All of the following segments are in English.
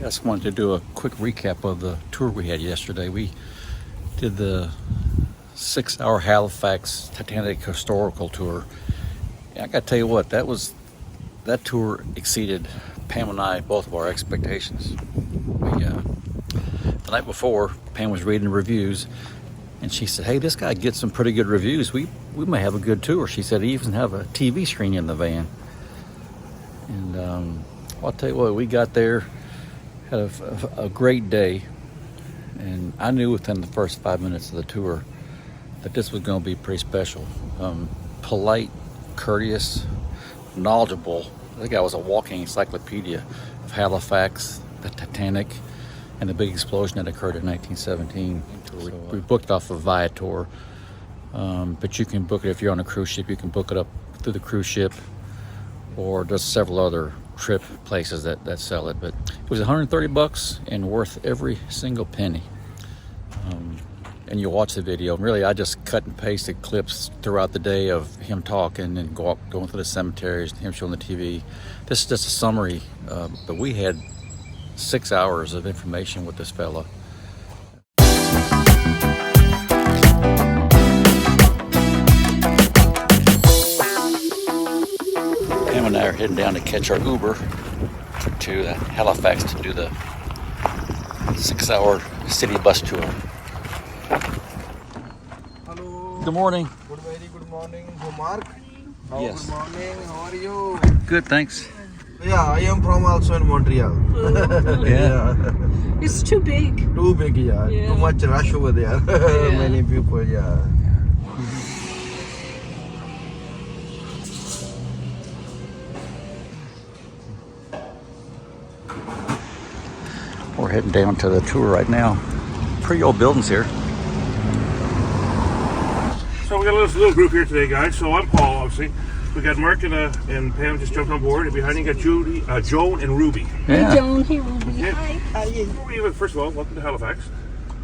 Just wanted to do a quick recap of the tour we had yesterday. We did the 6-hour Halifax Titanic historical tour. I got to tell you what, that tour exceeded Pam and I, both of our expectations. The night before, Pam was reading the reviews, and she said, "Hey, this guy gets some pretty good reviews. We may have a good tour." She said he even have a TV screen in the van. And I'll tell you what, we got there, had a great day, and I knew within the first 5 minutes of the tour that this was going to be pretty special. Polite, courteous, knowledgeable. I think I was a walking encyclopedia of Halifax, the Titanic, and the big explosion that occurred in 1917. We booked off of Viator, but you can book it if you're on a cruise ship. You can book it up through the cruise ship, or there's several other trip places that sell it. But it was $130 and worth every single penny. And you'll watch the video. Really, I just cut and pasted clips throughout the day of him talking and going through the cemeteries, him showing the TV. This is just a summary, but we had 6 hours of information with this fella. Pam and I are heading down to catch our Uber to Halifax to do the 6-hour city bus tour. Hello. Good morning. Very good morning, Mark. Yes. Good morning. How are you? Good, thanks. Yeah, I am from also in Montreal. Yeah. It's too big. Too big, yeah. Yeah. Too much rush over there. Yeah. Many people, yeah. We're heading down to the tour right now. Pretty old buildings here. So we got a little group here today, guys. So I'm Paul, obviously. We got Mark and Pam just jumped on board, and behind you got Judy, Joan, and Ruby. Yeah. Hey, Joan. Hey, Ruby. Yeah. Hi. First of all, welcome to Halifax.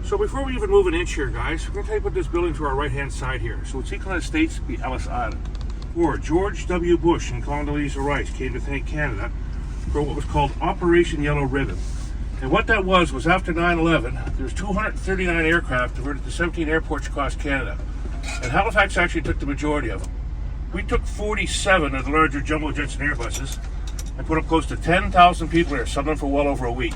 So before we even move an inch here, guys, we're going to tell you about this building to our right-hand side here. So it's equal to the States, be Ellis Island. Or George W. Bush and Condoleezza Rice came to thank Canada for what was called Operation Yellow Ribbon. And what that was after 9/11, there was 239 aircraft diverted to 17 airports across Canada. And Halifax actually took the majority of them. We took 47 of the larger jumbo jets and Airbuses and put up close to 10,000 people here, some of them for well over a week.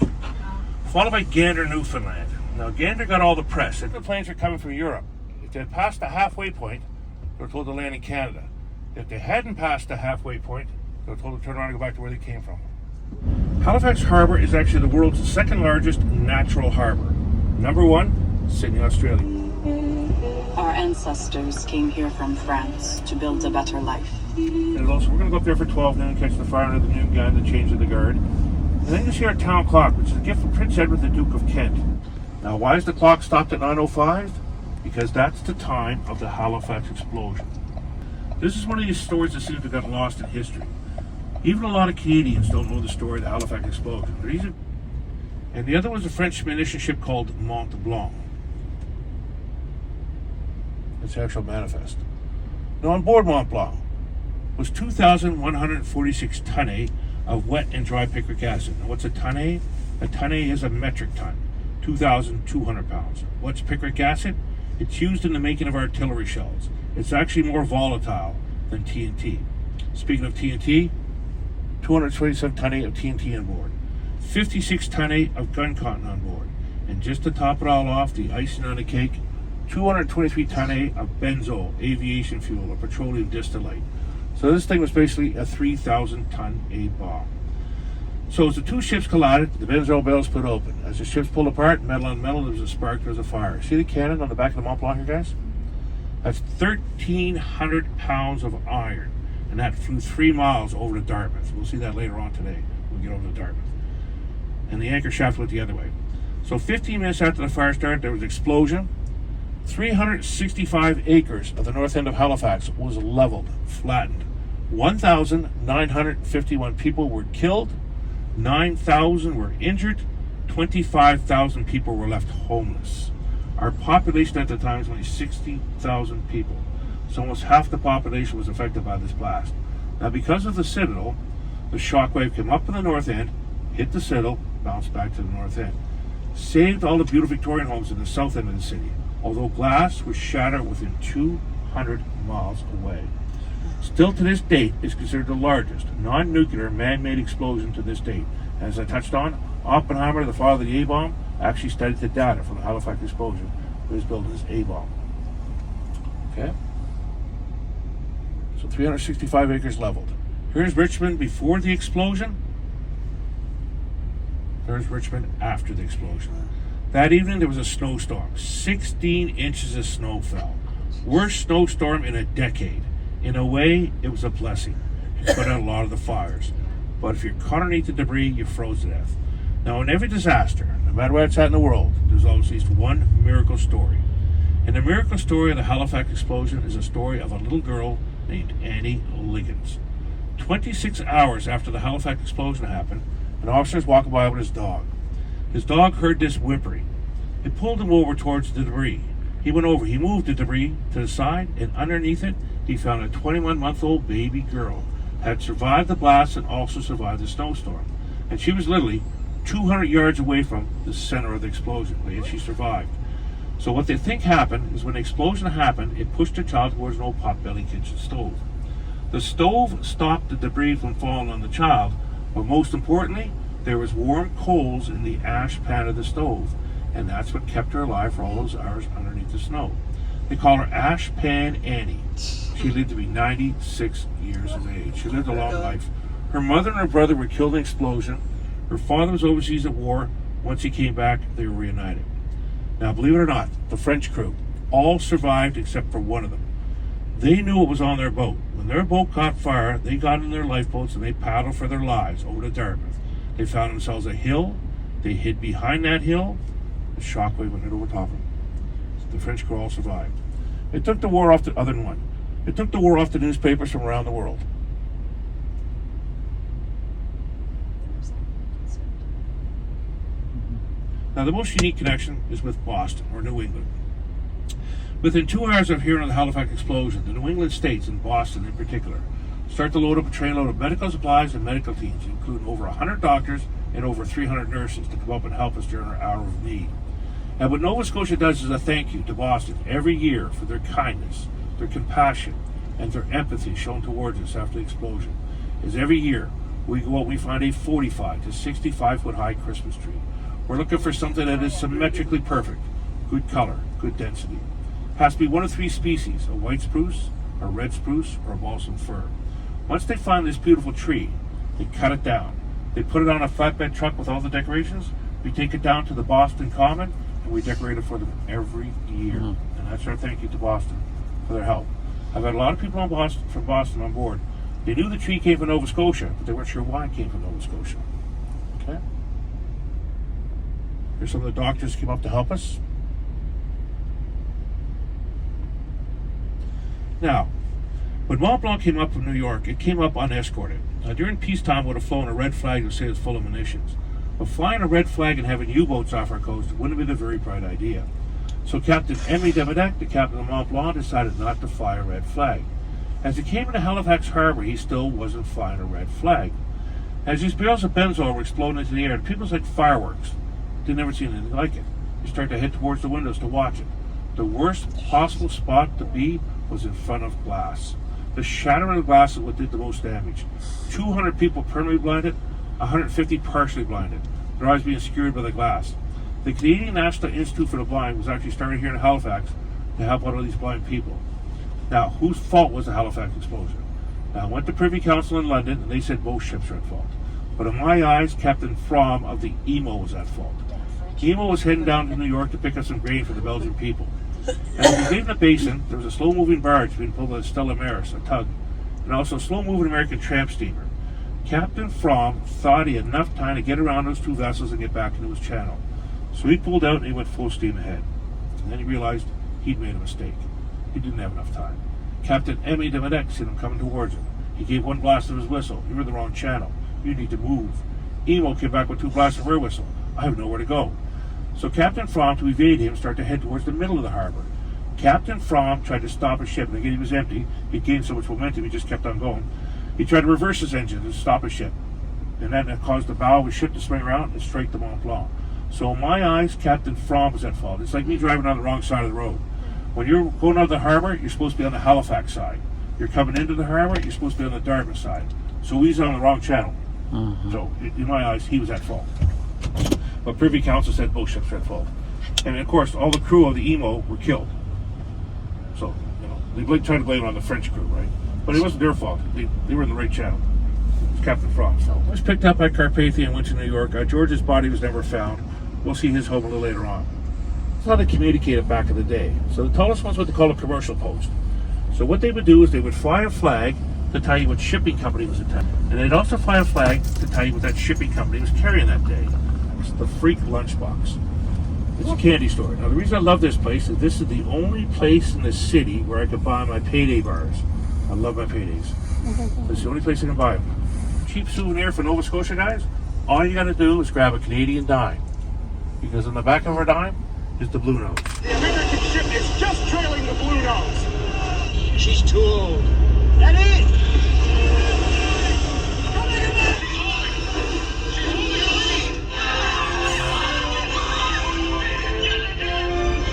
Followed by Gander, Newfoundland. Now Gander got all the press. The planes are coming from Europe. If they had passed the halfway point, they were told to land in Canada. If they hadn't passed the halfway point, they were told to turn around and go back to where they came from. Halifax Harbour is actually the world's second largest natural harbour. Number 1, Sydney, Australia. Our ancestors came here from France to build a better life. And also, we're going to go up there for 12 noon, catch the fire under the noon gun, the change of the guard. And then you see our town clock, which is a gift from Prince Edward, the Duke of Kent. Now, why is the clock stopped at 9:05? Because that's the time of the Halifax explosion. This is one of these stories that seems to have gotten lost in history. Even a lot of Canadians don't know the story of the Halifax explosion. And the other was a French munition ship called Mont Blanc. It's the actual manifest. Now, on board Mont Blanc was 2,146 tonne of wet and dry picric acid. Now, what's a tonne? A tonne is a metric ton, 2,200 pounds. What's picric acid? It's used in the making of artillery shells. It's actually more volatile than TNT. Speaking of TNT, 227 tonne of TNT on board, 56 tonne of gun cotton on board, and just to top it all off, the icing on the cake, 223 tonne of benzo, aviation fuel, or petroleum distillate. So this thing was basically a 3,000 ton A bomb. So as the two ships collided, the benzo barrel split open. As the ships pulled apart, metal on metal, there was a spark, there was a fire. See the cannon on the back of the Mont Blanc here, guys? That's 1,300 pounds of iron. And that flew 3 miles over to Dartmouth. We'll see that later on today when we get over to Dartmouth. And the anchor shaft went the other way. So 15 minutes after the fire started, there was an explosion. 365 acres of the north end of Halifax was leveled, flattened. 1,951 people were killed. 9,000 were injured. 25,000 people were left homeless. Our population at the time was only 60,000 people. So almost half the population was affected by this blast. Now, because of the Citadel, the shock wave came up in the north end, hit the Citadel, bounced back to the north end. Saved all the beautiful Victorian homes in the south end of the city, although glass was shattered within 200 miles away. Still to this date is considered the largest non-nuclear man-made explosion to this date. As I touched on, Oppenheimer, the father of the A-bomb, actually studied the data from the Halifax explosion for his building his A-bomb. Okay? So 365 acres leveled. Here's Richmond before the explosion. There's Richmond after the explosion. That evening there was a snowstorm. 16 inches of snow fell. Worst snowstorm in a decade. In a way, it was a blessing. It put out a lot of the fires. But if you're caught underneath the debris, you froze to death. Now, in every disaster, no matter where it's at in the world, there's always at least one miracle story. And the miracle story of the Halifax explosion is a story of a little girl named Annie Liggins. 26 hours after the Halifax explosion happened, an officer was walking by with his dog. His dog heard this whimpering. It pulled him over towards the debris. He went over, he moved the debris to the side, and underneath it, he found a 21-month-old baby girl. Had survived the blast and also survived the snowstorm. And she was literally 200 yards away from the center of the explosion, and she survived. So what they think happened is when the explosion happened, it pushed the child towards an old potbelly kitchen stove. The stove stopped the debris from falling on the child, but most importantly, there was warm coals in the ash pan of the stove, and that's what kept her alive for all those hours underneath the snow. They call her Ash Pan Annie. She lived to be 96 years of age. She lived a long life. Her mother and her brother were killed in an explosion. Her father was overseas at war. Once he came back, they were reunited. Now, believe it or not, the French crew all survived except for one of them. They knew what was on their boat. When their boat caught fire, they got in their lifeboats and they paddled for their lives over to Dartmouth. They found themselves a hill. They hid behind that hill. The shockwave went right over top of them. The French crew all survived. It took the war off the other than one. It took the war off the newspapers from around the world. Now, the most unique connection is with Boston, or New England. Within 2 hours of hearing of the Halifax explosion, the New England states, and Boston in particular, start to load up a trainload of medical supplies and medical teams, including over 100 doctors and over 300 nurses to come up and help us during our hour of need. And what Nova Scotia does is a thank you to Boston every year for their kindness, their compassion, and their empathy shown towards us after the explosion. Is every year we go out, we find a 45 to 65 foot high Christmas tree. We're looking for something that is symmetrically perfect, good color, good density. Has to be one of three species, a white spruce, a red spruce, or a balsam fir. Once they find this beautiful tree, they cut it down. They put it on a flatbed truck with all the decorations. We take it down to the Boston Common, and we decorate it for them every year. And that's our thank you to Boston for their help. I've had a lot of people from Boston on board. They knew the tree came from Nova Scotia, but they weren't sure why it came from Nova Scotia. Okay? Here's some of the doctors who came up to help us. Now, when Mont Blanc came up from New York, it came up unescorted. Now, during peacetime, it would have flown a red flag to say it's full of munitions. But flying a red flag and having U-boats off our coast wouldn't have been a very bright idea. So Captain Emmy Demedeck, the captain of Mont Blanc, decided not to fly a red flag. As he came into Halifax Harbor, he still wasn't flying a red flag. As these barrels of benzol were exploding into the air, people was like fireworks. They'd never seen anything like it. You start to head towards the windows to watch it. The worst possible spot to be was in front of glass. The shattering of glass is what did the most damage. 200 people permanently blinded, 150 partially blinded. Their eyes being secured by the glass. The Canadian National Institute for the Blind was actually started here in Halifax to help out all these blind people. Now, whose fault was the Halifax explosion? Now, I went to Privy Council in London, and they said both ships are at fault. But in my eyes, Captain Fromm of the Emo was at fault. Emo was heading down to New York to pick up some grain for the Belgian people. And as he was leaving the basin, there was a slow-moving barge being pulled by the Stella Maris, a tug, and also a slow-moving American tramp steamer. Captain Fromm thought he had enough time to get around those two vessels and get back into his channel. So he pulled out and he went full steam ahead. And then he realized he'd made a mistake. He didn't have enough time. Captain Emmy Demedeck seen him coming towards him. He gave one blast of his whistle. You're in the wrong channel. You need to move. Emo came back with two blasts of her whistle. I have nowhere to go. So Captain Fromm, to evade him, started to head towards the middle of the harbor. Captain Fromm tried to stop his ship, and again he was empty. He gained so much momentum, he just kept on going. He tried to reverse his engine to stop his ship. and that caused the bow of a ship to swing around and strike the Mont Blanc. So in my eyes, Captain Fromm was at fault. It's like me driving on the wrong side of the road. When you're going out of the harbor, you're supposed to be on the Halifax side. You're coming into the harbor, you're supposed to be on the Dartmouth side. So he's on the wrong channel. So in my eyes, he was at fault. But Privy Council said both ships were at fault. And of course, all the crew of the Emo were killed. So, they tried to blame it on the French crew, right? But it wasn't their fault. They were in the right channel. It was Captain Fromm. So it was picked up by Carpathia and went to New York. George's body was never found. We'll see his home a little later on. That's how they communicated back in the day. So the tallest one's what they call a commercial post. So what they would do is they would fly a flag to tell you what shipping company was attending. And they'd also fly a flag to tell you what that shipping company was carrying that day. It's the Freak Lunchbox. It's a candy store. Now the reason I love this place is this is the only place in the city where I could buy my payday bars. I love my paydays. It's the only place I can buy them. Cheap souvenir for Nova Scotia guys, all you gotta do is grab a Canadian dime. Because on the back of our dime is the Blue Nose. The American ship is just trailing the Blue Nose. She's too old. That is.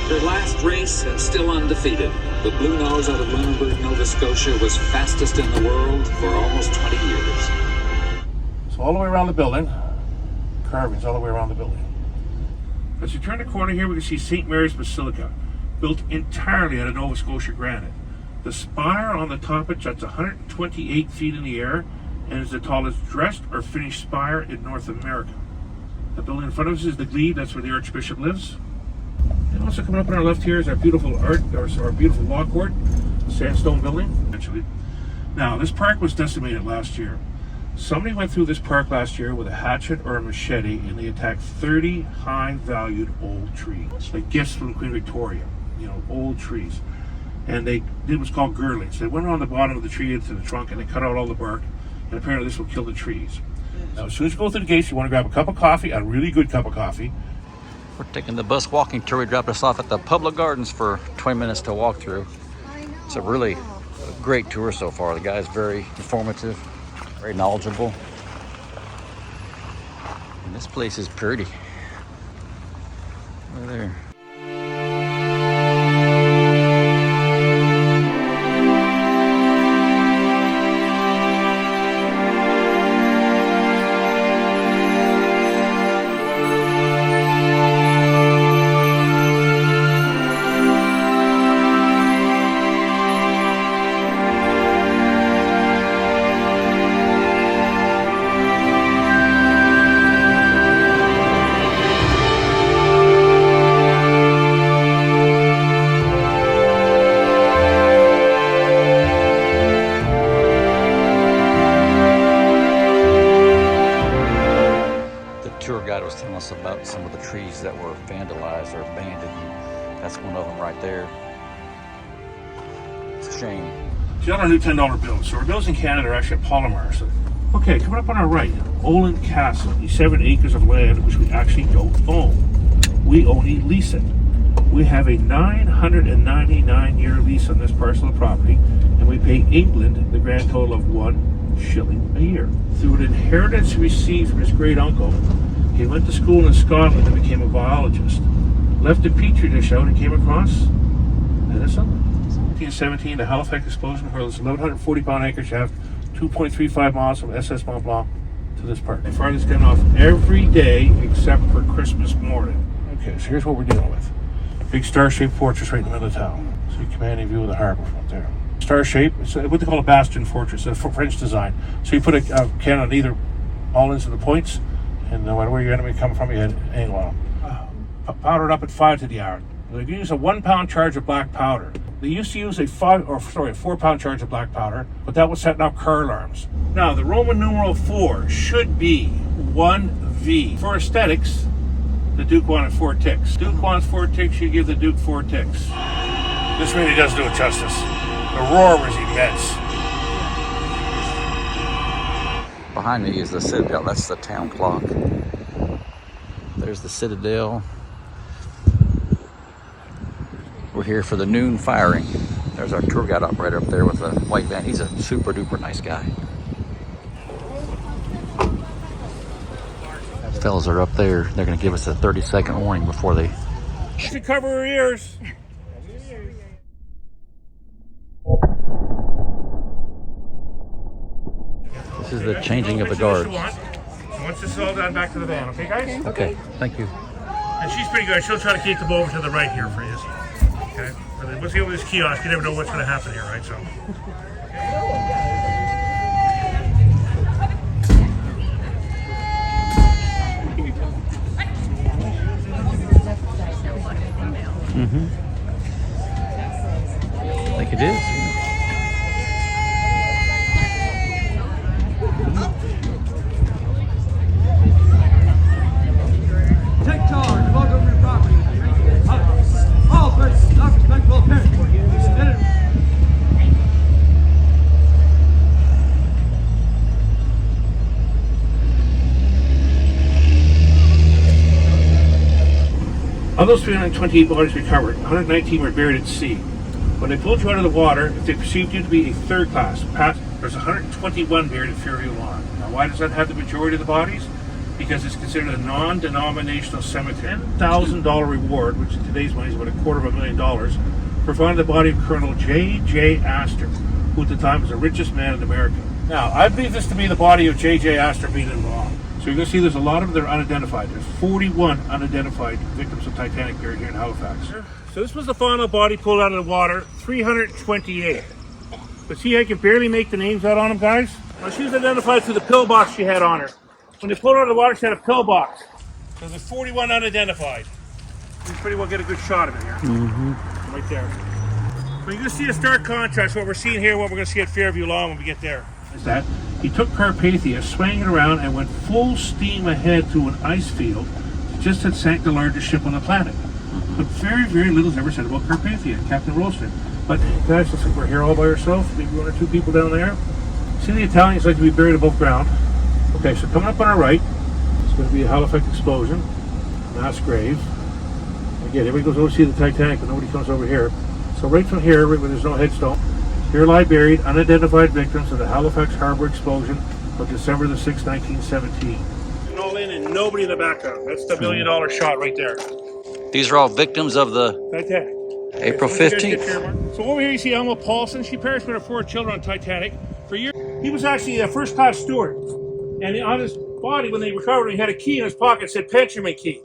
Her last race and still undefeated, the Blue Nose out of Lunenburg, Nova Scotia was fastest in the world for almost 20 years. So all the way around the building, carvings all the way around the building. As you turn the corner here, we can see St. Mary's Basilica, built entirely out of Nova Scotia granite. The spire on the top of it juts 128 feet in the air and is the tallest dressed or finished spire in North America. The building in front of us is the Glebe, that's where the Archbishop lives. And also coming up on our left here is our beautiful our beautiful law court, sandstone building, actually. Now, this park was decimated last year. Somebody went through this park last year with a hatchet or a machete and they attacked 30 high-valued old trees, like gifts from Queen Victoria, old trees. And they did what's called girdlings. They went around the bottom of the tree into the trunk and they cut out all the bark, and apparently this will kill the trees. Now, as soon as you go through the gates, you want to grab a cup of coffee, a really good cup of coffee. We're taking the bus walking tour. We dropped us off at the public gardens for 20 minutes to walk through. It's a really great tour so far. The guy's very informative, very knowledgeable. And this place is pretty. Over there. Was telling us about some of the trees that were vandalized or abandoned. That's one of them right there. It's a shame. See, on our new $10 bills. So our bills in Canada are actually polymer. So, okay, coming up on our right, Olin Castle, these 7 acres of land which we actually don't own. We only lease it. We have a 999-year lease on this parcel of property, and we pay England the grand total of 1 shilling a year. Through an inheritance he received from his great uncle, he went to school in Scotland and became a biologist. Left a petri dish out and came across medicine. 1917, the Halifax explosion hurls 1,140-pound anchor shaft 2.35 miles from SS Mont Blanc to this park. They fire this gun off every day except for Christmas morning. Okay, so here's what we're dealing with. Big star-shaped fortress right in the middle of town. So you commanding view of the harbor from up there. Star-shaped, it's what they call a bastion fortress, a French design. So you put a cannon on either all ends of the points, and no matter where your enemy comes from, you had angle on them. Powdered up at 5 to the hour. They use a 1-pound charge of black powder. They used to use a 4-pound charge of black powder, but that was setting off car alarms. Now, the Roman numeral 4 should be 1V. For aesthetics, the Duke wanted 4 ticks. Duke wants 4 ticks, you give the Duke 4 ticks. This really does do it justice. The roar was immense. Behind me is the Citadel. That's the town clock. There's the Citadel. We're here for the noon firing. There's our tour guide operator up there with a white van. He's a super duper nice guy. fellas are up there. They're going to give us a 30-second warning before they... You should cover her ears. This is the changing of the guards. Once this is all done, back to the van, okay, guys? Okay, thank you. And she's pretty good. She'll try to keep them over to the right here for you. Okay? And then once you go with this kiosk, you never know what's going to happen here, right? So. I think it is. Take charge, walk over your property. All persons not respectful of parents. Of those 328 bodies recovered, 119 were buried at sea. When they pulled you out of the water, if they perceived you to be a third class, there's 121 buried at Fairview Lawn. Now, why does that have the majority of the bodies? Because it's considered a non-denominational cemetery. $10,000 reward, which in today's money is about $250,000, for finding the body of Colonel J.J. Astor, who at the time was the richest man in America. Now, I believe this to be the body of J.J. Astor being involved. So you're going to see there's a lot of them that are unidentified. There's 41 unidentified victims of Titanic buried here in Halifax. So this was the final body pulled out of the water, 328. But see, I can barely make the names out on them, guys. Well, she was identified through the pillbox she had on her. When they pulled her out of the water, she had a pillbox. So there's 41 unidentified. You can pretty well get a good shot of it here. Right there. So you're going to see a stark contrast, what we're seeing here, what we're going to see at Fairview Lawn when we get there. Is that he took Carpathia, swang it around, and went full steam ahead through an ice field that just had sank the largest ship on the planet. But very, very little is ever said about Carpathia, Captain Rolston. But guys, looks like we're here all by ourselves, maybe one or two people down there. See, the Italians like to be buried above ground. Okay, so coming up on our right, it's going to be a Halifax explosion, mass grave. Again, everybody goes over to see the Titanic, but nobody comes over here. So right from here, where there's no headstone, here lie buried unidentified victims of the Halifax Harbor explosion of December the 6th, 1917. All in and nobody in the background. That's the $1 million shot right there. These are all victims of the Titanic. April 15th. So over here you see Elma Paulson. She perished with her 4 children on Titanic. For years, he was actually a first-class steward. And on his body, when they recovered him, he had a key in his pocket that said pensionman key.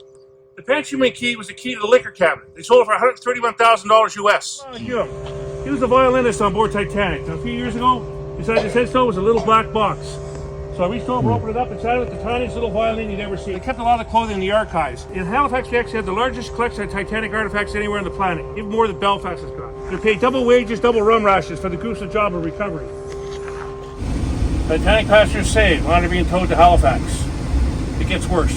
The pensionman key was the key to the liquor cabinet. They sold it for $131,000 US. He was the violinist on board Titanic. Now, a few years ago, beside his headstone was a little black box. So I reached over, opened it up, inside it was the tiniest little violin you'd ever see. They kept a lot of clothing in the archives. In Halifax, we actually had the largest collection of Titanic artifacts anywhere on the planet, even more than Belfast has got. They paid double wages, double rum rations for the gruesome job of recovery. Titanic passengers saved, while they're being towed to Halifax. It gets worse.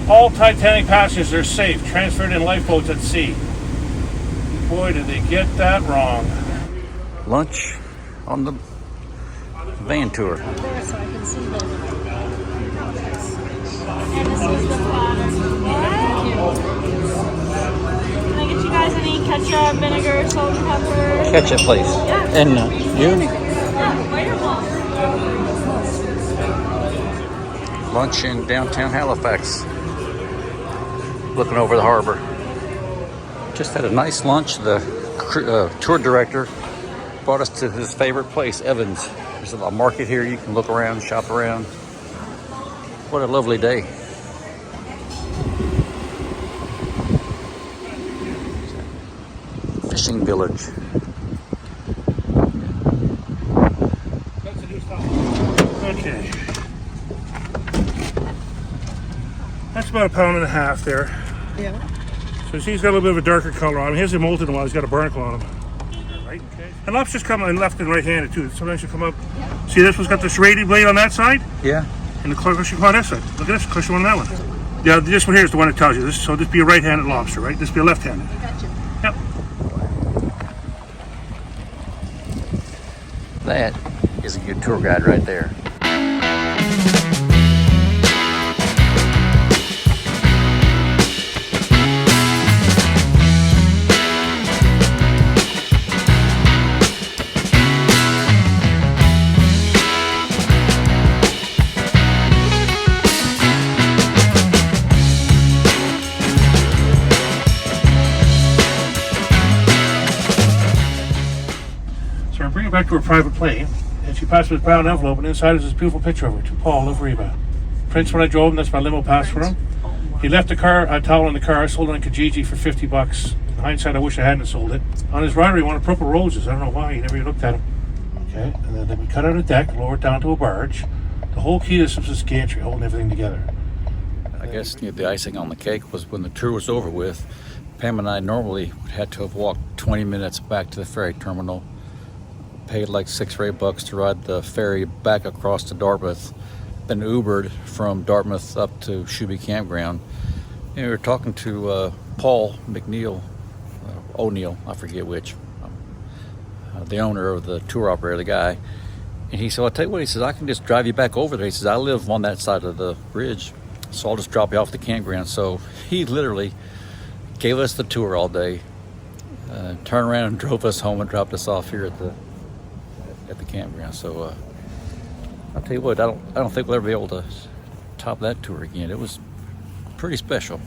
All Titanic passengers are safe, transferred in lifeboats at sea. Boy, did they get that wrong. lunch on the van tour. There, so I can see the. And this is the platter. Thank you. Can I get you guys any ketchup, vinegar, salt, and pepper? Ketchup, please. Yeah. And you? Lunch in downtown Halifax. Looking over the harbor. Just had a nice lunch. The tour director brought us to his favorite place, Evans. There's a market here. You can look around, shop around. What a lovely day. Fishing village. Okay. That's about 1.5 pounds there. Yeah. So see, he's got a little bit of a darker color on him. He hasn't molted in a while. He's got a barnacle on him. Right? Okay. And lobsters come in left and right-handed too. Sometimes you come up. Yeah. See, this one's got the serrated blade on that side. Yeah. And the cushion on that side. Look at this cushion on that one. Yeah, this one here is the one that tells you this. So this be a right-handed lobster, right? This be a left-handed. Gotcha. Yep. That is a good tour guide right there. her back to her private plane, and she passed me this brown envelope, and inside is this beautiful picture of her to Paul of Reba. Prince, when I drove him, that's my limo pass for him. He left a towel in the car. I sold it on Kijiji for $50. In hindsight, I wish I hadn't sold it. On his rider, he wanted purple roses. I don't know why. He never even looked at them. Okay, and then we cut out a deck, lower it down to a barge. The whole key to this was this gantry, holding everything together. I guess the icing on the cake was when the tour was over with. Pam and I normally had to have walked 20 minutes back to the ferry terminal, paid like $6 or $8 to ride the ferry back across to Dartmouth, then Ubered from Dartmouth up to Shuby Campground. And we were talking to Paul McNeil, O'Neill, I forget which, the owner of the tour operator, the guy. And he said, I'll tell you what, he says, I can just drive you back over there. He says, I live on that side of the bridge, so I'll just drop you off at the campground. So he literally gave us the tour all day, turned around and drove us home and dropped us off here at the campground. So I'll tell you what, I don't think we'll ever be able to top that tour again. It was pretty special.